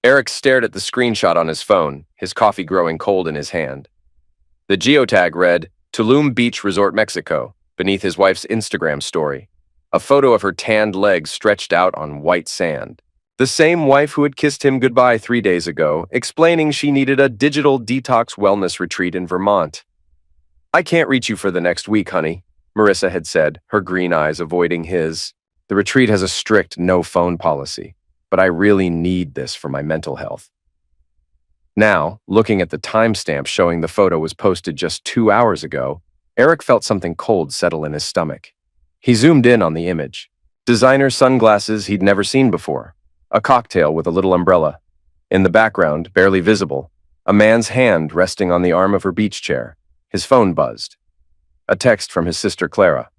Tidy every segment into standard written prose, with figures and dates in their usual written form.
Eric stared at the screenshot on his phone, his coffee growing cold in his hand. The geotag read, Tulum Beach Resort, Mexico, beneath his wife's Instagram story. A photo of her tanned legs stretched out on white sand. The same wife who had kissed him goodbye 3 days ago, explaining she needed a digital detox wellness retreat in Vermont. I can't reach you for the next week, honey, Marissa had said, her green eyes avoiding his. The retreat has a strict no-phone policy, but I really need this for my mental health. Now, looking at the timestamp showing the photo was posted just 2 hours ago, Eric felt something cold settle in his stomach. He zoomed in on the image. Designer sunglasses he'd never seen before. A cocktail with a little umbrella. In the background, barely visible, a man's hand resting on the arm of her beach chair. His phone buzzed. A text from his sister Clara.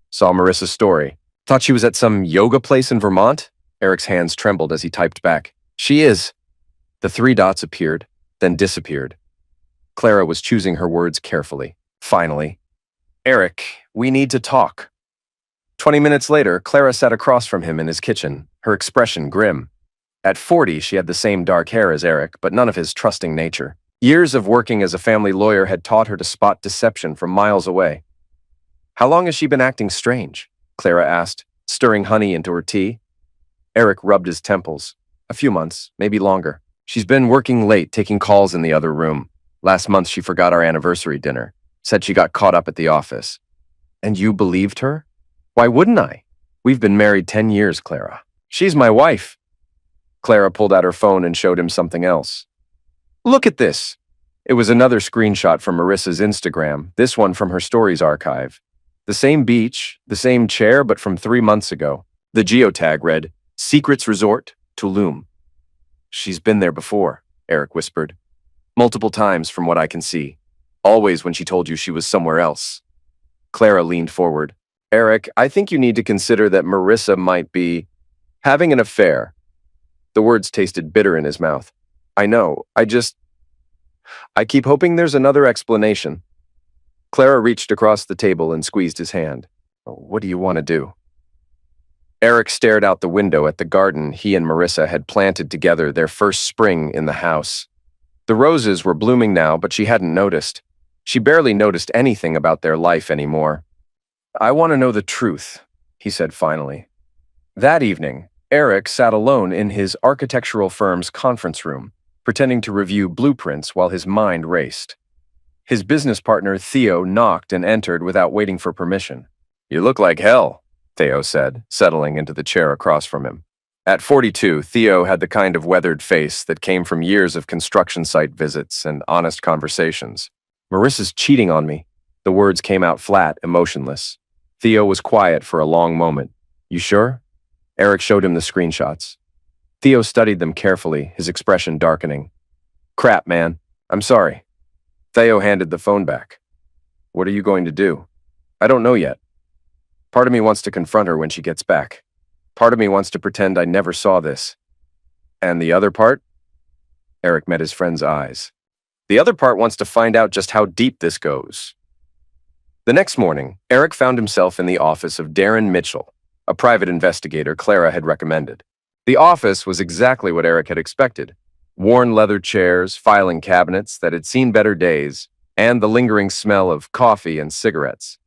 Saw Marissa's story. Thought she was at some yoga place in Vermont? Eric's hands trembled as he typed back. She is. The 3 dots appeared, then disappeared. Clara was choosing her words carefully. Finally. Eric, we need to talk. 20 minutes later, Clara sat across from him in his kitchen, her expression grim. At 40, she had the same dark hair as Eric, but none of his trusting nature. Years of working as a family lawyer had taught her to spot deception from miles away. How long has she been acting strange? Clara asked, stirring honey into her tea. Eric rubbed his temples. A few months, maybe longer. She's been working late, taking calls in the other room. Last month, she forgot our anniversary dinner. Said she got caught up at the office. And you believed her? Why wouldn't I? We've been married 10 years, Clara. She's my wife. Clara pulled out her phone and showed him something else. Look at this. It was another screenshot from Marissa's Instagram, this one from her stories archive. The same beach, the same chair, but from 3 months ago. The geotag read, Secrets Resort, Tulum. She's been there before, Eric whispered. Multiple times from what I can see. Always when she told you she was somewhere else. Clara leaned forward. Eric, I think you need to consider that Marissa might be having an affair. The words tasted bitter in his mouth. I know, I keep hoping there's another explanation. Clara reached across the table and squeezed his hand. What do you want to do? Eric stared out the window at the garden he and Marissa had planted together their first spring in the house. The roses were blooming now, but she hadn't noticed. She barely noticed anything about their life anymore. I want to know the truth, he said finally. That evening, Eric sat alone in his architectural firm's conference room, pretending to review blueprints while his mind raced. His business partner, Theo, knocked and entered without waiting for permission. You look like hell, Theo said, settling into the chair across from him. At 42, Theo had the kind of weathered face that came from years of construction site visits and honest conversations. Marissa's cheating on me. The words came out flat, emotionless. Theo was quiet for a long moment. You sure? Eric showed him the screenshots. Theo studied them carefully, his expression darkening. Crap, man. I'm sorry. Theo handed the phone back. What are you going to do? I don't know yet. Part of me wants to confront her when she gets back. Part of me wants to pretend I never saw this. And the other part? Eric met his friend's eyes. The other part wants to find out just how deep this goes. The next morning, Eric found himself in the office of Darren Mitchell, a private investigator Clara had recommended. The office was exactly what Eric had expected. Worn leather chairs, filing cabinets that had seen better days, and the lingering smell of coffee and cigarettes.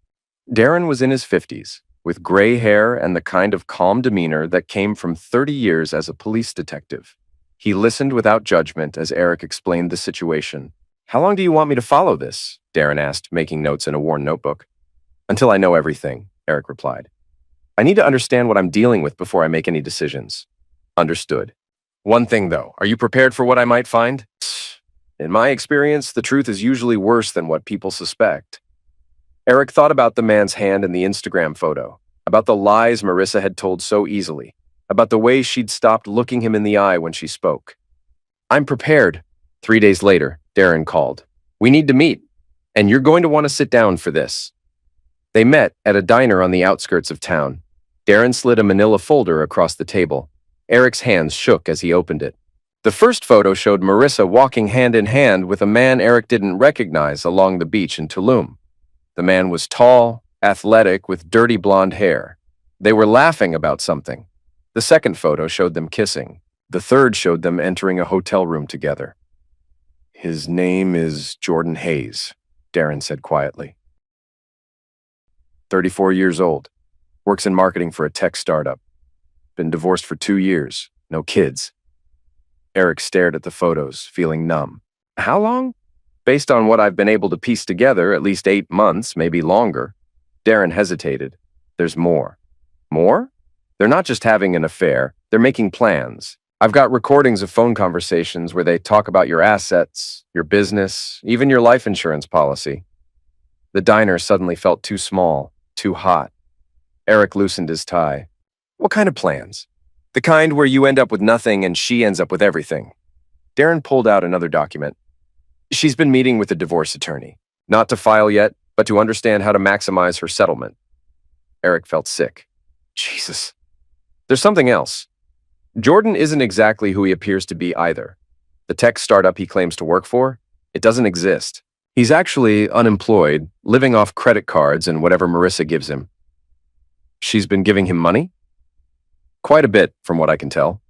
Darren was in his 50s, with gray hair and the kind of calm demeanor that came from 30 years as a police detective. He listened without judgment as Eric explained the situation. How long do you want me to follow this? Darren asked, making notes in a worn notebook. Until I know everything, Eric replied. I need to understand what I'm dealing with before I make any decisions. Understood. One thing, though, are you prepared for what I might find? In my experience, the truth is usually worse than what people suspect. Eric thought about the man's hand in the Instagram photo, about the lies Marissa had told so easily, about the way she'd stopped looking him in the eye when she spoke. I'm prepared. 3 days later, Darren called. We need to meet, and you're going to want to sit down for this. They met at a diner on the outskirts of town. Darren slid a manila folder across the table. Eric's hands shook as he opened it. The first photo showed Marissa walking hand in hand with a man Eric didn't recognize along the beach in Tulum. The man was tall, athletic, with dirty blonde hair. They were laughing about something. The second photo showed them kissing. The third showed them entering a hotel room together. "His name is Jordan Hayes," Darren said quietly. 34 years old. Works in marketing for a tech startup. Been divorced for 2 years. No kids. Eric stared at the photos, feeling numb. "How long?" "Based on what I've been able to piece together, at least 8 months, maybe longer." Darren hesitated. "There's more." "More?" "They're not just having an affair, they're making plans. I've got recordings of phone conversations where they talk about your assets, your business, even your life insurance policy." The diner suddenly felt too small, too hot. Eric loosened his tie. "What kind of plans?" "The kind where you end up with nothing and she ends up with everything." Darren pulled out another document. "She's been meeting with a divorce attorney. Not to file yet, but to understand how to maximize her settlement." Eric felt sick. Jesus. "There's something else. Jordan isn't exactly who he appears to be either. The tech startup he claims to work for, it doesn't exist. He's actually unemployed, living off credit cards and whatever Marissa gives him." "She's been giving him money?" "Quite a bit, from what I can tell.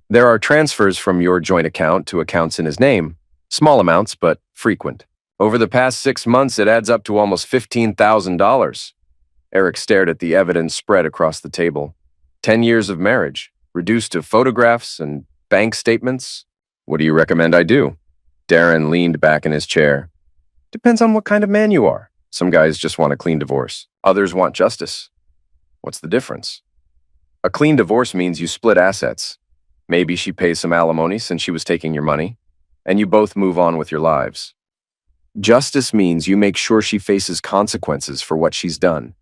There are transfers from your joint account to accounts in his name. Small amounts, but frequent. Over the past 6 months, it adds up to almost $15,000. Eric stared at the evidence spread across the table. 10 years of marriage, reduced to photographs and bank statements. "What do you recommend I do?" Darren leaned back in his chair. "Depends on what kind of man you are. Some guys just want a clean divorce. Others want justice." "What's the difference?" "A clean divorce means you split assets. Maybe she pays some alimony since she was taking your money, and you both move on with your lives. Justice means you make sure she faces consequences for what she's done."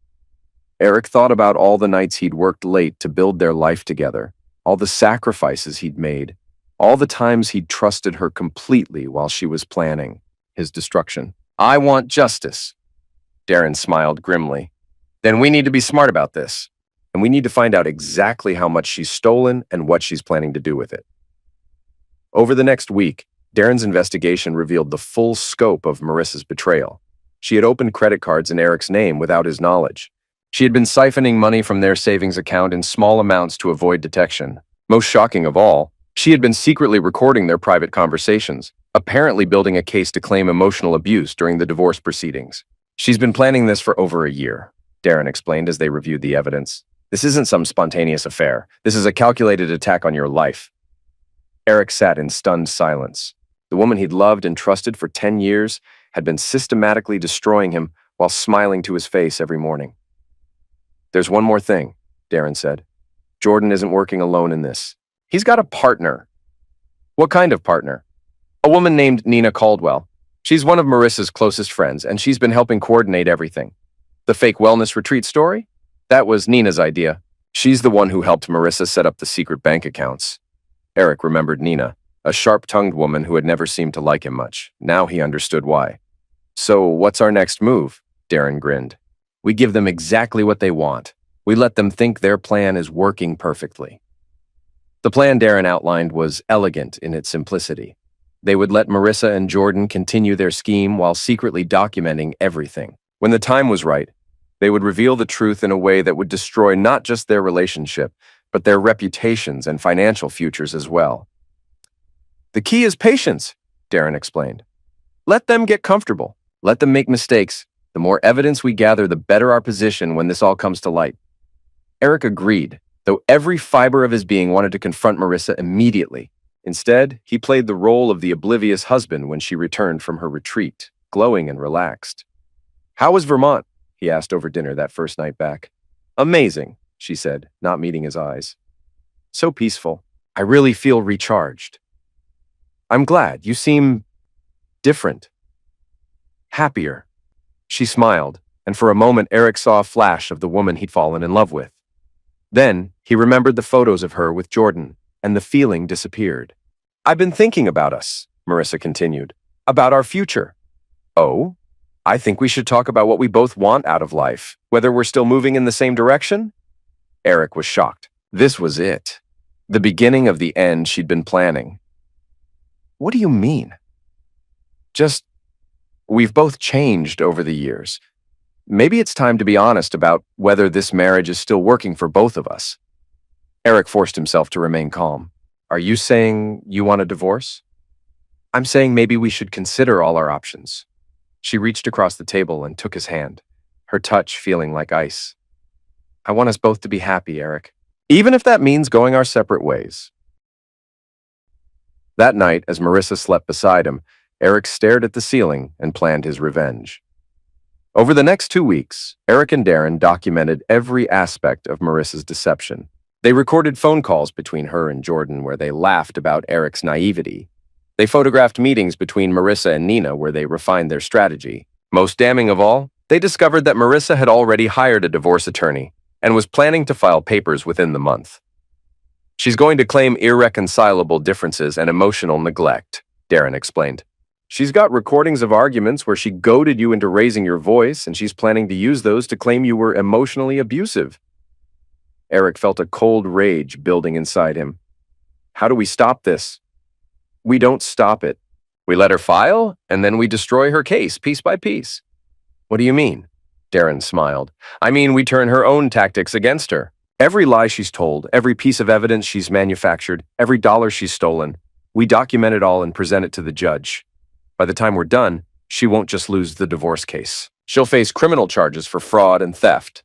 Eric thought about all the nights he'd worked late to build their life together, all the sacrifices he'd made, all the times he'd trusted her completely while she was planning his destruction. "I want justice." Darren smiled grimly. "Then we need to be smart about this, and we need to find out exactly how much she's stolen and what she's planning to do with it." Over the next week, Darren's investigation revealed the full scope of Marissa's betrayal. She had opened credit cards in Eric's name without his knowledge. She had been siphoning money from their savings account in small amounts to avoid detection. Most shocking of all, she had been secretly recording their private conversations, apparently building a case to claim emotional abuse during the divorce proceedings. "She's been planning this for over a year," Darren explained as they reviewed the evidence. "This isn't some spontaneous affair. This is a calculated attack on your life." Eric sat in stunned silence. The woman he'd loved and trusted for 10 years had been systematically destroying him while smiling to his face every morning. "There's one more thing," Darren said. "Jordan isn't working alone in this. He's got a partner." "What kind of partner?" "A woman named Nina Caldwell. She's one of Marissa's closest friends, and she's been helping coordinate everything." "The fake wellness retreat story?" "That was Nina's idea. She's the one who helped Marissa set up the secret bank accounts." Eric remembered Nina, a sharp-tongued woman who had never seemed to like him much. Now he understood why. "So what's our next move?" Darren grinned. "We give them exactly what they want. We let them think their plan is working perfectly." The plan Darren outlined was elegant in its simplicity. They would let Marissa and Jordan continue their scheme while secretly documenting everything. When the time was right, they would reveal the truth in a way that would destroy not just their relationship, but their reputations and financial futures as well. "The key is patience," Darren explained. "Let them get comfortable. Let them make mistakes. The more evidence we gather, the better our position when this all comes to light." Eric agreed, though every fiber of his being wanted to confront Marissa immediately. Instead, he played the role of the oblivious husband when she returned from her retreat, glowing and relaxed. "How was Vermont?" he asked over dinner that first night back. "Amazing," she said, not meeting his eyes. "So peaceful. I really feel recharged." "I'm glad. You seem different. Happier." She smiled, and for a moment Eric saw a flash of the woman he'd fallen in love with. Then he remembered the photos of her with Jordan, and the feeling disappeared. "I've been thinking about us," Marissa continued, "about our future." "Oh? I think we should talk about what we both want out of life, whether we're still moving in the same direction." Eric was shocked. This was it. The beginning of the end she'd been planning. "What do you mean?" "Just, we've both changed over the years. Maybe it's time to be honest about whether this marriage is still working for both of us." Eric forced himself to remain calm. Are you saying you want a divorce? I'm saying maybe we should consider all our options. She reached across the table and took his hand, her touch feeling like ice. I want us both to be happy, Eric, even if that means going our separate ways. That night, as Marissa slept beside him, Eric stared at the ceiling and planned his revenge. Over the next 2 weeks, Eric and Darren documented every aspect of Marissa's deception. They recorded phone calls between her and Jordan where they laughed about Eric's naivety. They photographed meetings between Marissa and Nina where they refined their strategy. Most damning of all, they discovered that Marissa had already hired a divorce attorney and was planning to file papers within the month. She's going to claim irreconcilable differences and emotional neglect, Darren explained. She's got recordings of arguments where she goaded you into raising your voice, and she's planning to use those to claim you were emotionally abusive. Eric felt a cold rage building inside him. How do we stop this? We don't stop it. We let her file, and then we destroy her case piece by piece. What do you mean? Darren smiled. I mean, we turn her own tactics against her. Every lie she's told, every piece of evidence she's manufactured, every dollar she's stolen, we document it all and present it to the judge. By the time we're done, she won't just lose the divorce case. She'll face criminal charges for fraud and theft.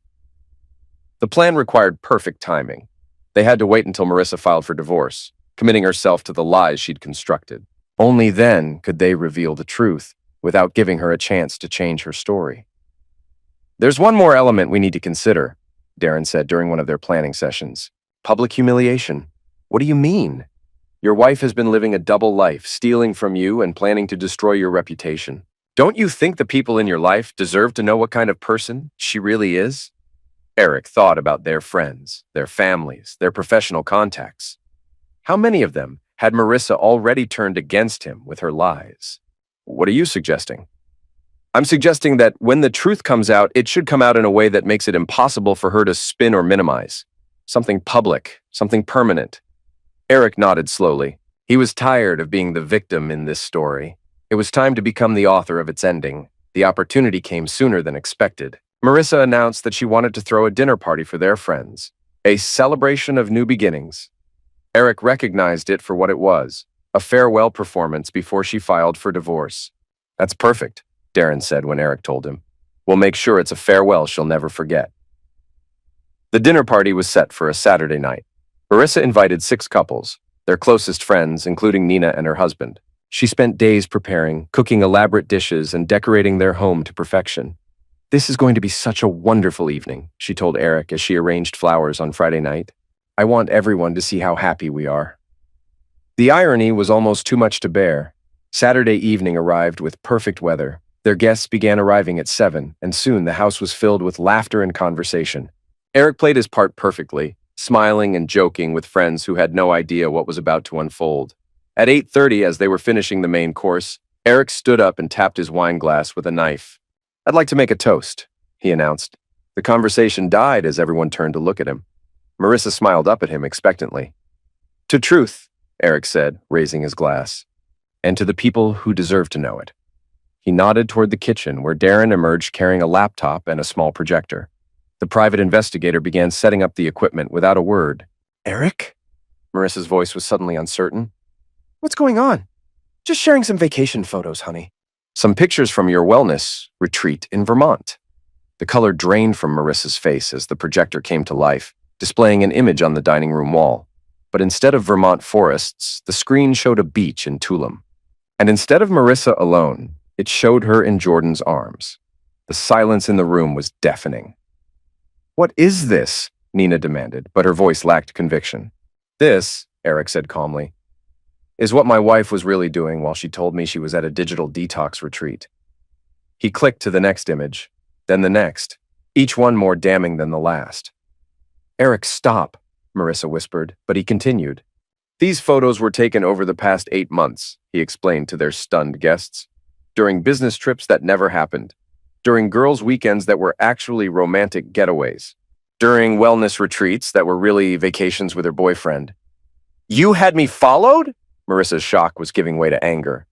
The plan required perfect timing. They had to wait until Marissa filed for divorce, committing herself to the lies she'd constructed. Only then could they reveal the truth, without giving her a chance to change her story. There's one more element we need to consider, Darren said during one of their planning sessions. Public humiliation. What do you mean? Your wife has been living a double life, stealing from you and planning to destroy your reputation. Don't you think the people in your life deserve to know what kind of person she really is? Eric thought about their friends, their families, their professional contacts. How many of them had Marissa already turned against him with her lies? What are you suggesting? I'm suggesting that when the truth comes out, it should come out in a way that makes it impossible for her to spin or minimize. Something public, something permanent. Eric nodded slowly. He was tired of being the victim in this story. It was time to become the author of its ending. The opportunity came sooner than expected. Marissa announced that she wanted to throw a dinner party for their friends, a celebration of new beginnings. Eric recognized it for what it was, a farewell performance before she filed for divorce. That's perfect, Darren said when Eric told him. We'll make sure it's a farewell she'll never forget. The dinner party was set for a Saturday night. Marissa invited 6 couples, their closest friends, including Nina and her husband. She spent days preparing, cooking elaborate dishes, and decorating their home to perfection. This is going to be such a wonderful evening, she told Eric as she arranged flowers on Friday night. I want everyone to see how happy we are. The irony was almost too much to bear. Saturday evening arrived with perfect weather. Their guests began arriving at 7, and soon the house was filled with laughter and conversation. Eric played his part perfectly, smiling and joking with friends who had no idea what was about to unfold. At 8:30, as they were finishing the main course, Eric stood up and tapped his wine glass with a knife. I'd like to make a toast, he announced. The conversation died as everyone turned to look at him. Marissa smiled up at him expectantly. To truth, Eric said, raising his glass, and to the people who deserve to know it. He nodded toward the kitchen, where Darren emerged carrying a laptop and a small projector. The private investigator began setting up the equipment without a word. Eric? Marissa's voice was suddenly uncertain. What's going on? Just sharing some vacation photos, honey. Some pictures from your wellness retreat in Vermont. The color drained from Marissa's face as the projector came to life, displaying an image on the dining room wall. But instead of Vermont forests, the screen showed a beach in Tulum. And instead of Marissa alone, it showed her in Jordan's arms. The silence in the room was deafening. What is this? Nina demanded, but her voice lacked conviction. This, Eric said calmly, is what my wife was really doing while she told me she was at a digital detox retreat. He clicked to the next image, then the next, each one more damning than the last. Eric, stop, Marissa whispered, but he continued. These photos were taken over the past 8 months, he explained to their stunned guests. During business trips that never happened. During girls' weekends that were actually romantic getaways. During wellness retreats that were really vacations with her boyfriend. You had me followed? Marissa's shock was giving way to anger.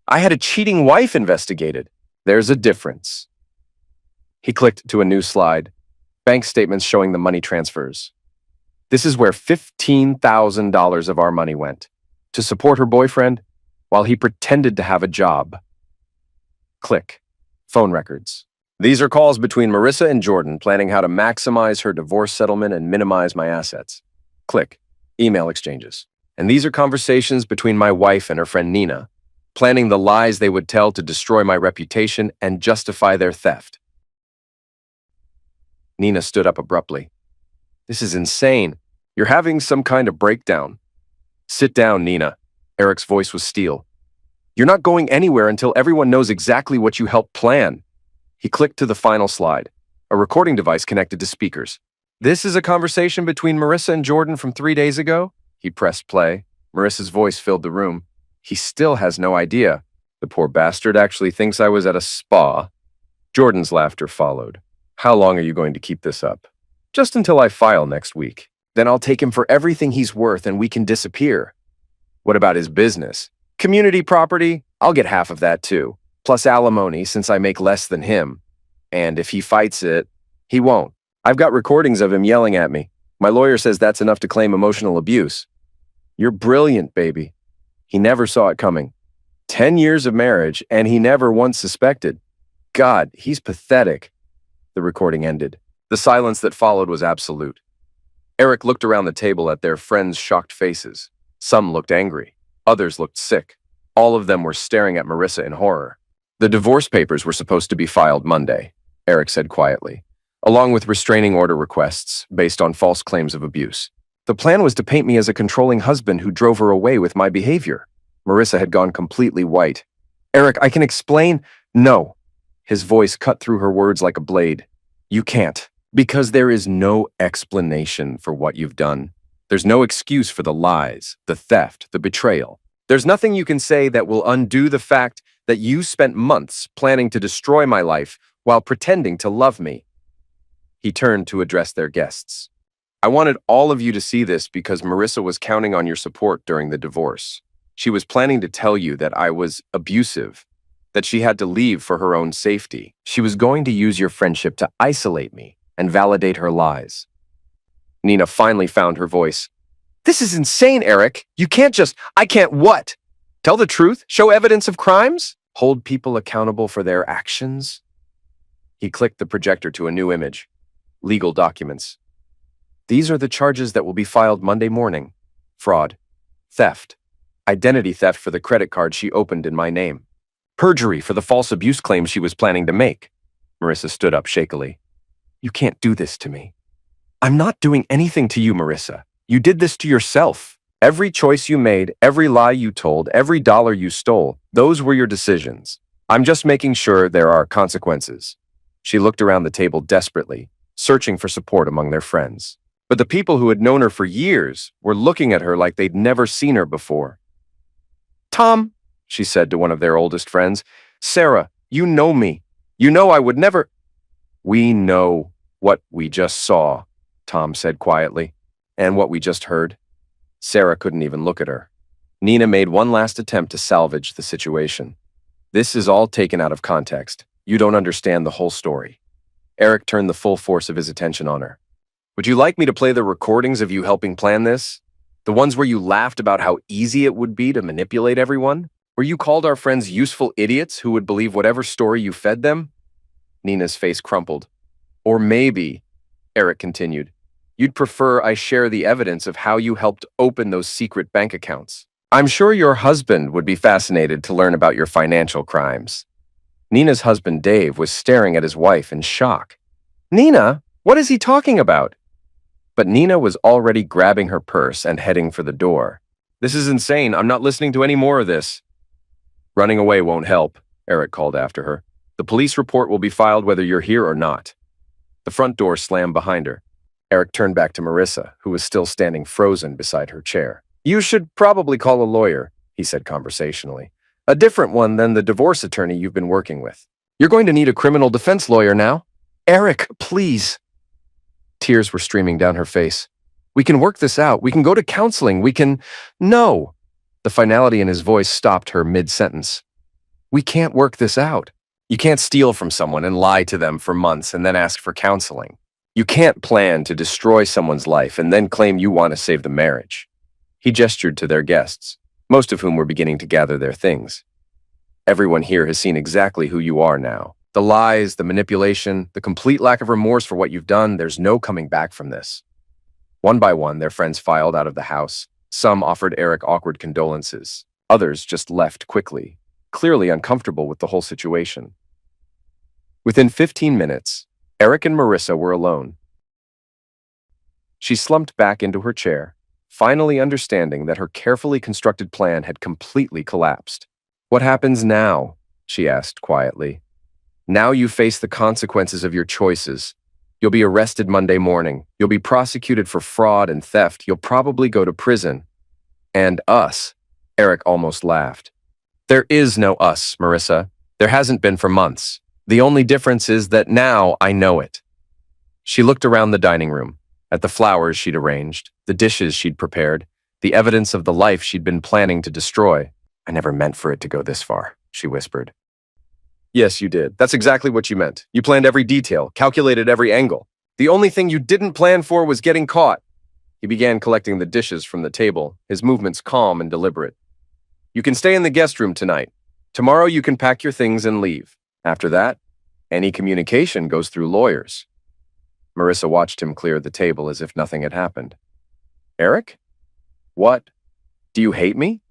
I had a cheating wife investigated. There's a difference. He clicked to a new slide. Bank statements showing the money transfers. This is where $15,000 of our money went. To support her boyfriend while he pretended to have a job. Click. Phone records. These are calls between Marissa and Jordan planning how to maximize her divorce settlement and minimize my assets. Click. Email exchanges. And these are conversations between my wife and her friend Nina, planning the lies they would tell to destroy my reputation and justify their theft. Nina stood up abruptly. This is insane. You're having some kind of breakdown. Sit down, Nina. Eric's voice was steel. You're not going anywhere until everyone knows exactly what you helped plan. He clicked to the final slide, a recording device connected to speakers. This is a conversation between Marissa and Jordan from 3 days ago? He pressed play. Marissa's voice filled the room. He still has no idea. The poor bastard actually thinks I was at a spa. Jordan's laughter followed. How long are you going to keep this up? Just until I file next week. Then I'll take him for everything he's worth and we can disappear. What about his business? Community property? I'll get half of that too. Plus alimony since I make less than him. And if he fights it, he won't. I've got recordings of him yelling at me. My lawyer says that's enough to claim emotional abuse. You're brilliant, baby. He never saw it coming. 10 years of marriage, and he never once suspected. God, he's pathetic. The recording ended. The silence that followed was absolute. Eric looked around the table at their friends' shocked faces. Some looked angry. Others looked sick. All of them were staring at Marissa in horror. The divorce papers were supposed to be filed Monday, Eric said quietly, along with restraining order requests based on false claims of abuse. The plan was to paint me as a controlling husband who drove her away with my behavior. Marissa had gone completely white. Eric, I can explain. No. His voice cut through her words like a blade. You can't. Because there is no explanation for what you've done. There's no excuse for the lies, the theft, the betrayal. There's nothing you can say that will undo the fact that you spent months planning to destroy my life while pretending to love me. He turned to address their guests. I wanted all of you to see this because Marissa was counting on your support during the divorce. She was planning to tell you that I was abusive, that she had to leave for her own safety. She was going to use your friendship to isolate me and validate her lies. Nina finally found her voice. This is insane, Eric. You can't just, I can't what? Tell the truth? Show evidence of crimes? Hold people accountable for their actions? He clicked the projector to a new image. Legal documents. These are the charges that will be filed Monday morning. Fraud, theft, identity theft for the credit card she opened in my name, perjury for the false abuse claim she was planning to make. Marissa stood up shakily. You can't do this to me. I'm not doing anything to you, Marissa. You did this to yourself. Every choice you made, every lie you told, every dollar you stole, those were your decisions. I'm just making sure there are consequences. She looked around the table desperately, searching for support among their friends. But the people who had known her for years were looking at her like they'd never seen her before. Tom, she said to one of their oldest friends, Sarah, you know me. You know I would never. We know what we just saw, Tom said quietly, and what we just heard. Sarah couldn't even look at her. Nina made one last attempt to salvage the situation. This is all taken out of context. You don't understand the whole story. Eric turned the full force of his attention on her. Would you like me to play the recordings of you helping plan this? The ones where you laughed about how easy it would be to manipulate everyone? Where you called our friends useful idiots who would believe whatever story you fed them? Nina's face crumpled. Or maybe, Eric continued, you'd prefer I share the evidence of how you helped open those secret bank accounts. I'm sure your husband would be fascinated to learn about your financial crimes. Nina's husband, Dave, was staring at his wife in shock. Nina, what is he talking about? But Nina was already grabbing her purse and heading for the door. This is insane. I'm not listening to any more of this. Running away won't help, Eric called after her. The police report will be filed whether you're here or not. The front door slammed behind her. Eric turned back to Marissa, who was still standing frozen beside her chair. You should probably call a lawyer, he said conversationally. A different one than the divorce attorney you've been working with. You're going to need a criminal defense lawyer now. Eric, please. Tears were streaming down her face. We can work this out. We can go to counseling. We can... No. The finality in his voice stopped her mid-sentence. We can't work this out. You can't steal from someone and lie to them for months and then ask for counseling. You can't plan to destroy someone's life and then claim you want to save the marriage. He gestured to their guests, most of whom were beginning to gather their things. Everyone here has seen exactly who you are now. The lies, the manipulation, the complete lack of remorse for what you've done, there's no coming back from this. One by one, their friends filed out of the house. Some offered Eric awkward condolences. Others just left quickly, clearly uncomfortable with the whole situation. Within 15 minutes, Eric and Marissa were alone. She slumped back into her chair, finally understanding that her carefully constructed plan had completely collapsed. "What happens now?" she asked quietly. "Now you face the consequences of your choices. You'll be arrested Monday morning. You'll be prosecuted for fraud and theft. You'll probably go to prison. And us." Eric almost laughed. "There is no us, Marissa. There hasn't been for months. The only difference is that now I know it." She looked around the dining room, at the flowers she'd arranged, the dishes she'd prepared, the evidence of the life she'd been planning to destroy. "I never meant for it to go this far," she whispered. "Yes, you did. That's exactly what you meant. You planned every detail, calculated every angle. The only thing you didn't plan for was getting caught." He began collecting the dishes from the table, his movements calm and deliberate. "You can stay in the guest room tonight. Tomorrow you can pack your things and leave. After that, any communication goes through lawyers." Marissa watched him clear the table as if nothing had happened. "Eric? What? Do you hate me?"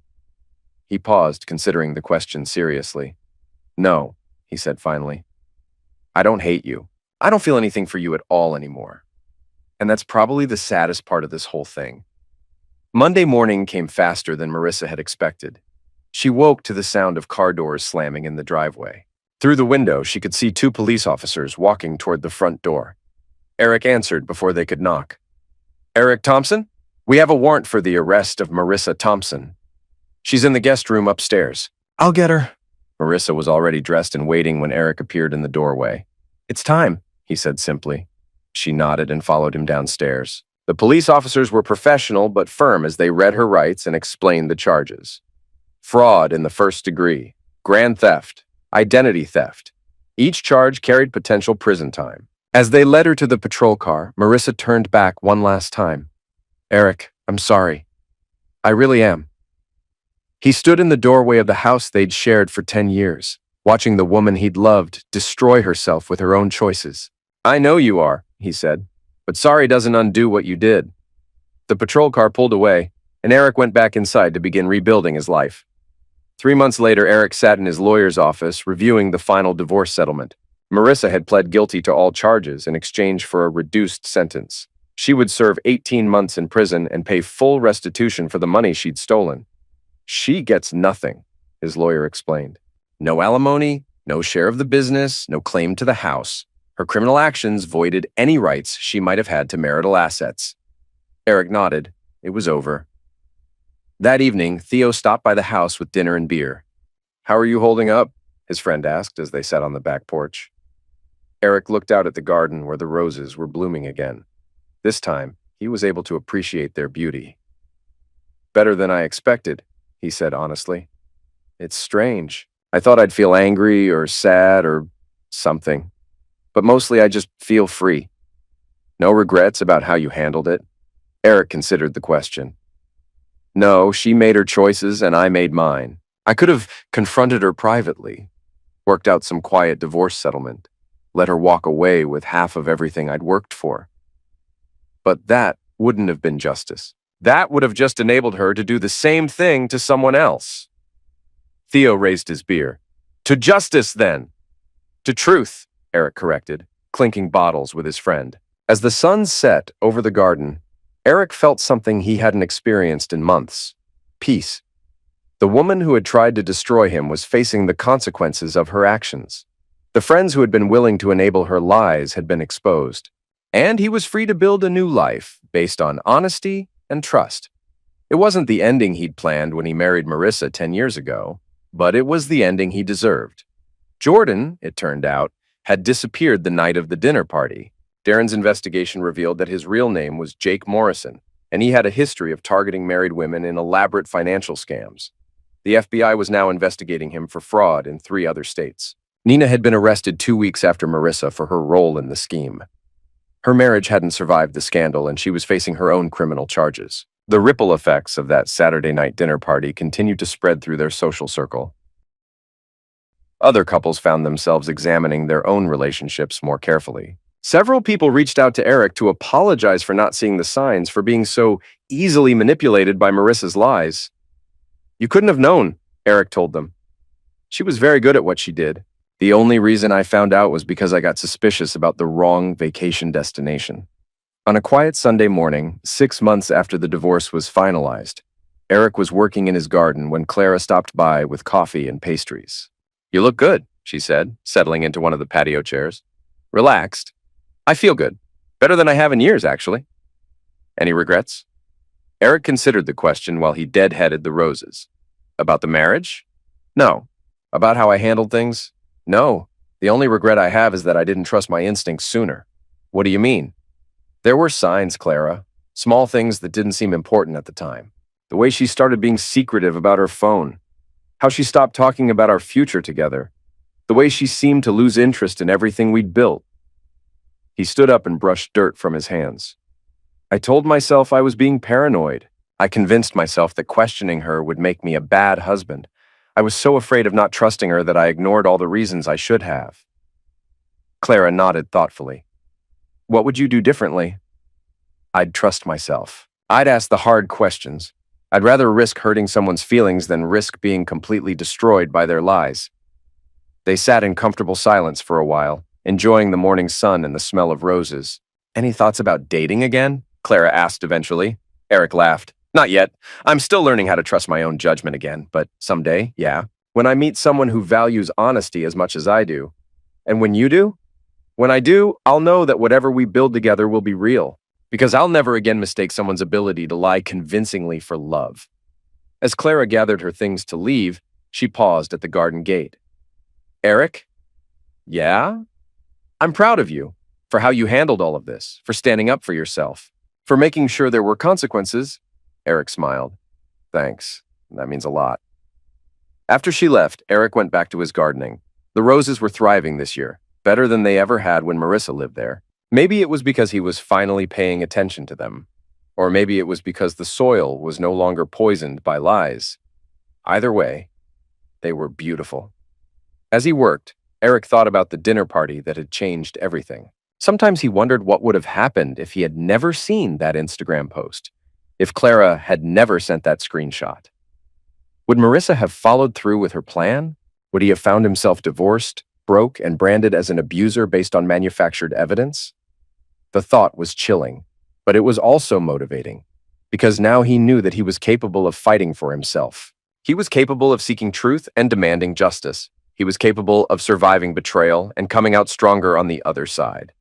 He paused, considering the question seriously. "No," he said finally. "I don't hate you. I don't feel anything for you at all anymore. And that's probably the saddest part of this whole thing." Monday morning came faster than Marissa had expected. She woke to the sound of car doors slamming in the driveway. Through the window, she could see 2 police officers walking toward the front door. Eric answered before they could knock. "Eric Thompson? We have a warrant for the arrest of Marissa Thompson. She's in the guest room upstairs." "I'll get her." Marissa was already dressed and waiting when Eric appeared in the doorway. "It's time," he said simply. She nodded and followed him downstairs. The police officers were professional but firm as they read her rights and explained the charges. Fraud in the first degree, grand theft, identity theft. Each charge carried potential prison time. As they led her to the patrol car, Marissa turned back one last time. "Eric, I'm sorry. I really am." He stood in the doorway of the house they'd shared for 10 years, watching the woman he'd loved destroy herself with her own choices. "I know you are," he said, "but sorry doesn't undo what you did." The patrol car pulled away, and Eric went back inside to begin rebuilding his life. 3 months later, Eric sat in his lawyer's office reviewing the final divorce settlement. Marissa had pled guilty to all charges in exchange for a reduced sentence. She would serve 18 months in prison and pay full restitution for the money she'd stolen. "She gets nothing," his lawyer explained. "No alimony, no share of the business, no claim to the house. Her criminal actions voided any rights she might have had to marital assets." Eric nodded. It was over. That evening, Theo stopped by the house with dinner and beer. "How are you holding up?" his friend asked as they sat on the back porch. Eric looked out at the garden where the roses were blooming again. This time, he was able to appreciate their beauty. "Better than I expected," he said honestly. "It's strange. I thought I'd feel angry or sad or something. But mostly I just feel free. No regrets about how you handled it." Eric considered the question. "No, she made her choices and I made mine. I could have confronted her privately, worked out some quiet divorce settlement, let her walk away with half of everything I'd worked for. But that wouldn't have been justice. That would have just enabled her to do the same thing to someone else." Theo raised his beer. "To justice, then." "To truth," Eric corrected, clinking bottles with his friend. As the sun set over the garden, Eric felt something he hadn't experienced in months. Peace. The woman who had tried to destroy him was facing the consequences of her actions. The friends who had been willing to enable her lies had been exposed. And he was free to build a new life based on honesty and trust. It wasn't the ending he'd planned when he married Marissa 10 years ago, but it was the ending he deserved. Jordan, it turned out, had disappeared the night of the dinner party. Darren's investigation revealed that his real name was Jake Morrison, and he had a history of targeting married women in elaborate financial scams. The FBI was now investigating him for fraud in 3 other states. Nina had been arrested 2 weeks after Marissa for her role in the scheme. Her marriage hadn't survived the scandal, and she was facing her own criminal charges. The ripple effects of that Saturday night dinner party continued to spread through their social circle. Other couples found themselves examining their own relationships more carefully. Several people reached out to Eric to apologize for not seeing the signs, for being so easily manipulated by Marissa's lies. "You couldn't have known," Eric told them. "She was very good at what she did. The only reason I found out was because I got suspicious about the wrong vacation destination." On a quiet Sunday morning, 6 months after the divorce was finalized, Eric was working in his garden when Clara stopped by with coffee and pastries. "You look good," she said, settling into one of the patio chairs. "Relaxed?" "I feel good. Better than I have in years, actually." "Any regrets?" Eric considered the question while he deadheaded the roses. "About the marriage?" "No." "About how I handled things?" "No. The only regret I have is that I didn't trust my instincts sooner." "What do you mean?" "There were signs, Clara. Small things that didn't seem important at the time. The way she started being secretive about her phone. How she stopped talking about our future together. The way she seemed to lose interest in everything we'd built." He stood up and brushed dirt from his hands. "I told myself I was being paranoid. I convinced myself that questioning her would make me a bad husband. I was so afraid of not trusting her that I ignored all the reasons I should have." Clara nodded thoughtfully. "What would you do differently?" "I'd trust myself. I'd ask the hard questions. I'd rather risk hurting someone's feelings than risk being completely destroyed by their lies." They sat in comfortable silence for a while, enjoying the morning sun and the smell of roses. "Any thoughts about dating again?" Clara asked eventually. Eric laughed. "Not yet. I'm still learning how to trust my own judgment again, but someday, yeah. When I meet someone who values honesty as much as I do." "And when you do?" "When I do, I'll know that whatever we build together will be real, because I'll never again mistake someone's ability to lie convincingly for love." As Clara gathered her things to leave, she paused at the garden gate. "Eric?" "Yeah?" "I'm proud of you, for how you handled all of this, for standing up for yourself, for making sure there were consequences." Eric smiled. "Thanks. That means a lot." After she left, Eric went back to his gardening. The roses were thriving this year, better than they ever had when Marissa lived there. Maybe it was because he was finally paying attention to them, or maybe it was because the soil was no longer poisoned by lies. Either way, they were beautiful. As he worked, Eric thought about the dinner party that had changed everything. Sometimes he wondered what would have happened if he had never seen that Instagram post, if Clara had never sent that screenshot. Would Marissa have followed through with her plan? Would he have found himself divorced, broke, and branded as an abuser based on manufactured evidence? The thought was chilling, but it was also motivating, because now he knew that he was capable of fighting for himself. He was capable of seeking truth and demanding justice. He was capable of surviving betrayal and coming out stronger on the other side.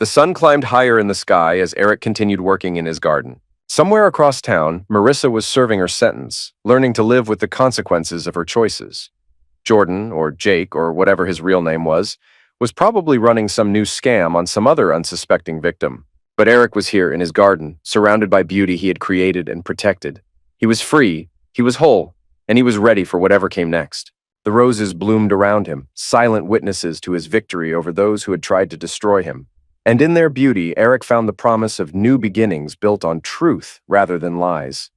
The sun climbed higher in the sky as Eric continued working in his garden. Somewhere across town, Marissa was serving her sentence, learning to live with the consequences of her choices. Jordan, or Jake, or whatever his real name was probably running some new scam on some other unsuspecting victim. But Eric was here in his garden, surrounded by beauty he had created and protected. He was free, he was whole, and he was ready for whatever came next. The roses bloomed around him, silent witnesses to his victory over those who had tried to destroy him. And in their beauty, Eric found the promise of new beginnings built on truth rather than lies.